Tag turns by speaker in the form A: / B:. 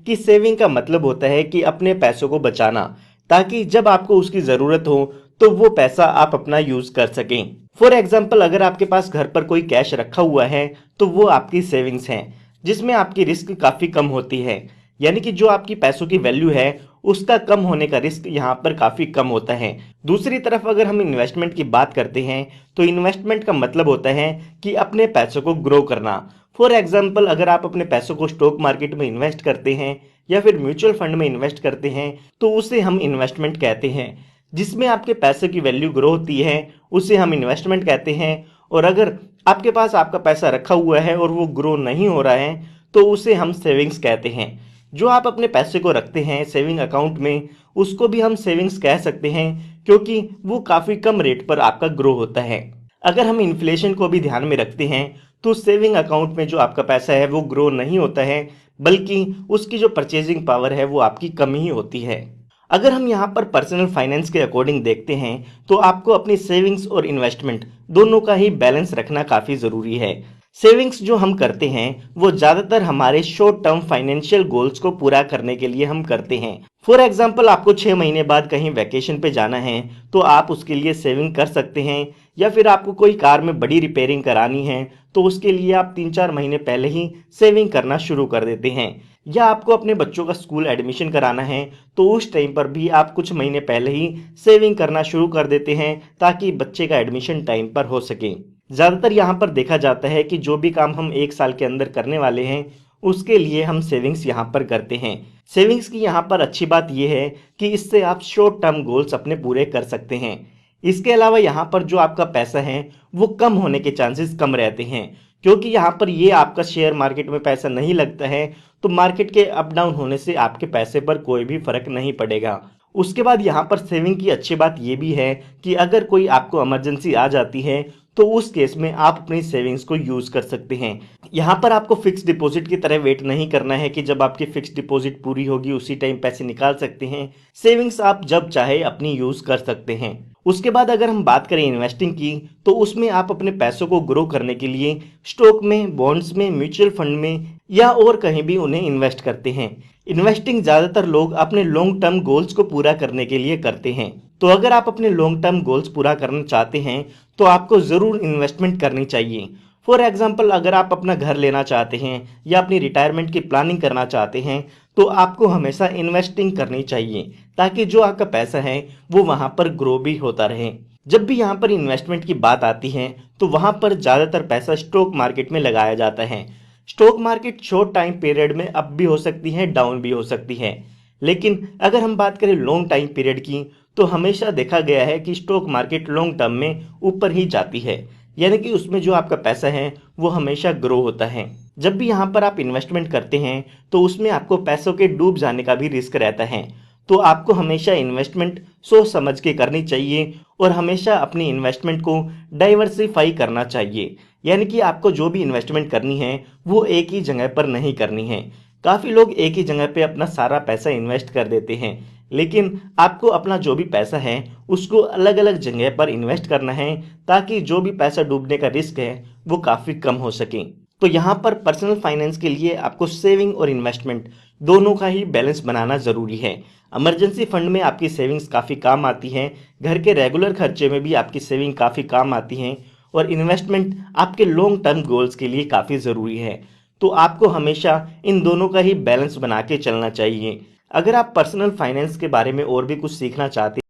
A: कि सेविंग का मतलब होता है कि अपने पैसों को बचाना, ताकि जब आपको उसकी ज़रूरत हो तो वो पैसा आप अपना यूज़ कर सकें। फॉर एग्जाम्पल, अगर आपके पास घर पर कोई कैश रखा हुआ है तो वो आपकी सेविंग्स हैं, जिसमें आपकी रिस्क काफ़ी कम होती है। यानी कि जो आपकी पैसों की वैल्यू है उसका कम होने का रिस्क यहाँ पर काफ़ी कम होता है। दूसरी तरफ अगर हम इन्वेस्टमेंट की बात करते हैं तो इन्वेस्टमेंट का मतलब होता है कि अपने पैसों को ग्रो करना। फॉर एग्जाम्पल, अगर आप अपने पैसों को स्टॉक मार्केट में इन्वेस्ट करते हैं या फिर म्यूचुअल फंड में इन्वेस्ट करते हैं तो उसे हम इन्वेस्टमेंट कहते हैं। जिसमें आपके पैसे की वैल्यू ग्रो होती है उसे हम इन्वेस्टमेंट कहते हैं। और अगर आपके पास आपका पैसा रखा हुआ है और वो ग्रो नहीं हो रहा है तो उसे हम सेविंग्स कहते हैं। जो आप अपने पैसे को रखते हैं सेविंग अकाउंट में उसको भी हम सेविंग्स कह सकते हैं, क्योंकि वो काफ़ी कम रेट पर आपका ग्रो होता है। अगर हम इन्फ्लेशन को भी ध्यान में रखते हैं तो सेविंग अकाउंट में जो आपका पैसा है वो ग्रो नहीं होता है, बल्कि उसकी जो परचेजिंग पावर है वो आपकी कम ही होती है। अगर हम यहाँ पर पर्सनल फाइनेंस के अकॉर्डिंग देखते हैं तो आपको अपनी सेविंग्स और इन्वेस्टमेंट दोनों का ही बैलेंस रखना काफ़ी ज़रूरी है। सेविंग्स जो हम करते हैं वो ज़्यादातर हमारे शॉर्ट टर्म फाइनेंशियल गोल्स को पूरा करने के लिए हम करते हैं। फॉर एग्जाम्पल, आपको 6 महीने बाद कहीं वैकेशन पे जाना है तो आप उसके लिए सेविंग कर सकते हैं। या फिर आपको कोई कार में बड़ी रिपेयरिंग करानी है तो उसके लिए आप 3-4 महीने पहले ही सेविंग करना शुरू कर देते हैं। या आपको अपने बच्चों का स्कूल एडमिशन कराना है तो उस टाइम पर भी आप कुछ महीने पहले ही सेविंग करना शुरू कर देते हैं, ताकि बच्चे का एडमिशन टाइम पर हो सके। ज़्यादातर यहाँ पर देखा जाता है कि जो भी काम हम 1 साल के अंदर करने वाले हैं उसके लिए हम सेविंग्स यहाँ पर करते हैं। सेविंग्स की यहाँ पर अच्छी बात यह है कि इससे आप शॉर्ट टर्म गोल्स अपने पूरे कर सकते हैं। इसके अलावा यहाँ पर जो आपका पैसा है वो कम होने के चांसेस कम रहते हैं, क्योंकि यहाँ पर ये आपका शेयर मार्केट में पैसा नहीं लगता है, तो मार्केट के अप डाउन होने से आपके पैसे पर कोई भी फर्क नहीं पड़ेगा। उसके बाद यहाँ पर सेविंग की अच्छी बात ये भी है कि अगर कोई आपको इमरजेंसी आ जाती है तो उस केस में आप अपनी सेविंग्स को यूज़ कर सकते हैं। यहाँ पर आपको फिक्स डिपॉजिट की तरह वेट नहीं करना है कि जब आपकी फिक्स डिपॉजिट पूरी होगी उसी टाइम पैसे निकाल सकते हैं। सेविंग्स आप जब चाहे अपनी यूज़ कर सकते हैं। उसके बाद अगर हम बात करें इन्वेस्टिंग की तो उसमें आप अपने पैसों को ग्रो करने के लिए स्टॉक में, बॉन्ड्स में, म्यूचुअल फंड में या और कहीं भी उन्हें इन्वेस्ट करते हैं। इन्वेस्टिंग ज़्यादातर लोग अपने लॉन्ग टर्म गोल्स को पूरा करने के लिए करते हैं। तो अगर आप अपने लॉन्ग टर्म गोल्स पूरा करना चाहते हैं तो आपको ज़रूर इन्वेस्टमेंट करनी चाहिए। फॉर एग्जाम्पल, अगर आप अपना घर लेना चाहते हैं या अपनी रिटायरमेंट की प्लानिंग करना चाहते हैं तो आपको हमेशा इन्वेस्टिंग करनी चाहिए, ताकि जो आपका पैसा है वो वहाँ पर ग्रो भी होता रहे। जब भी यहाँ पर इन्वेस्टमेंट की बात आती है तो वहाँ पर ज़्यादातर पैसा स्टॉक मार्केट में लगाया जाता है। Stock market short time period में अप भी हो सकती है, डाउन भी हो सकती है। लेकिन अगर हम बात करें लॉन्ग टाइम पीरियड की तो हमेशा देखा गया है कि स्टॉक मार्केट लॉन्ग टर्म में ऊपर ही जाती है। यानी कि उसमें जो आपका पैसा है वो हमेशा ग्रो होता है। जब भी यहाँ पर आप इन्वेस्टमेंट करते हैं तो उसमें आपको पैसों के डूब जाने का भी रिस्क रहता है। तो आपको हमेशा इन्वेस्टमेंट सोच समझ के करनी चाहिए और हमेशा अपनी इन्वेस्टमेंट को डाइवर्सिफाई करना चाहिए। यानी कि आपको जो भी इन्वेस्टमेंट करनी है वो एक ही जगह पर नहीं करनी है। काफ़ी लोग एक ही जगह पे अपना सारा पैसा इन्वेस्ट कर देते हैं, लेकिन आपको अपना जो भी पैसा है उसको अलग अलग जगह पर इन्वेस्ट करना है, ताकि जो भी पैसा डूबने का रिस्क है वो काफ़ी कम हो सके। तो यहाँ पर पर्सनल फाइनेंस के लिए आपको सेविंग और इन्वेस्टमेंट दोनों का ही बैलेंस बनाना ज़रूरी है। इमरजेंसी फंड में आपकी सेविंग्स काफ़ी काम आती हैं, घर के रेगुलर खर्चे में भी आपकी सेविंग काफ़ी काम आती हैं, और इन्वेस्टमेंट आपके लॉन्ग टर्म गोल्स के लिए काफ़ी ज़रूरी है। तो आपको हमेशा इन दोनों का ही बैलेंस बना के चलना चाहिए। अगर आप पर्सनल फाइनेंस के बारे में और भी कुछ सीखना चाहते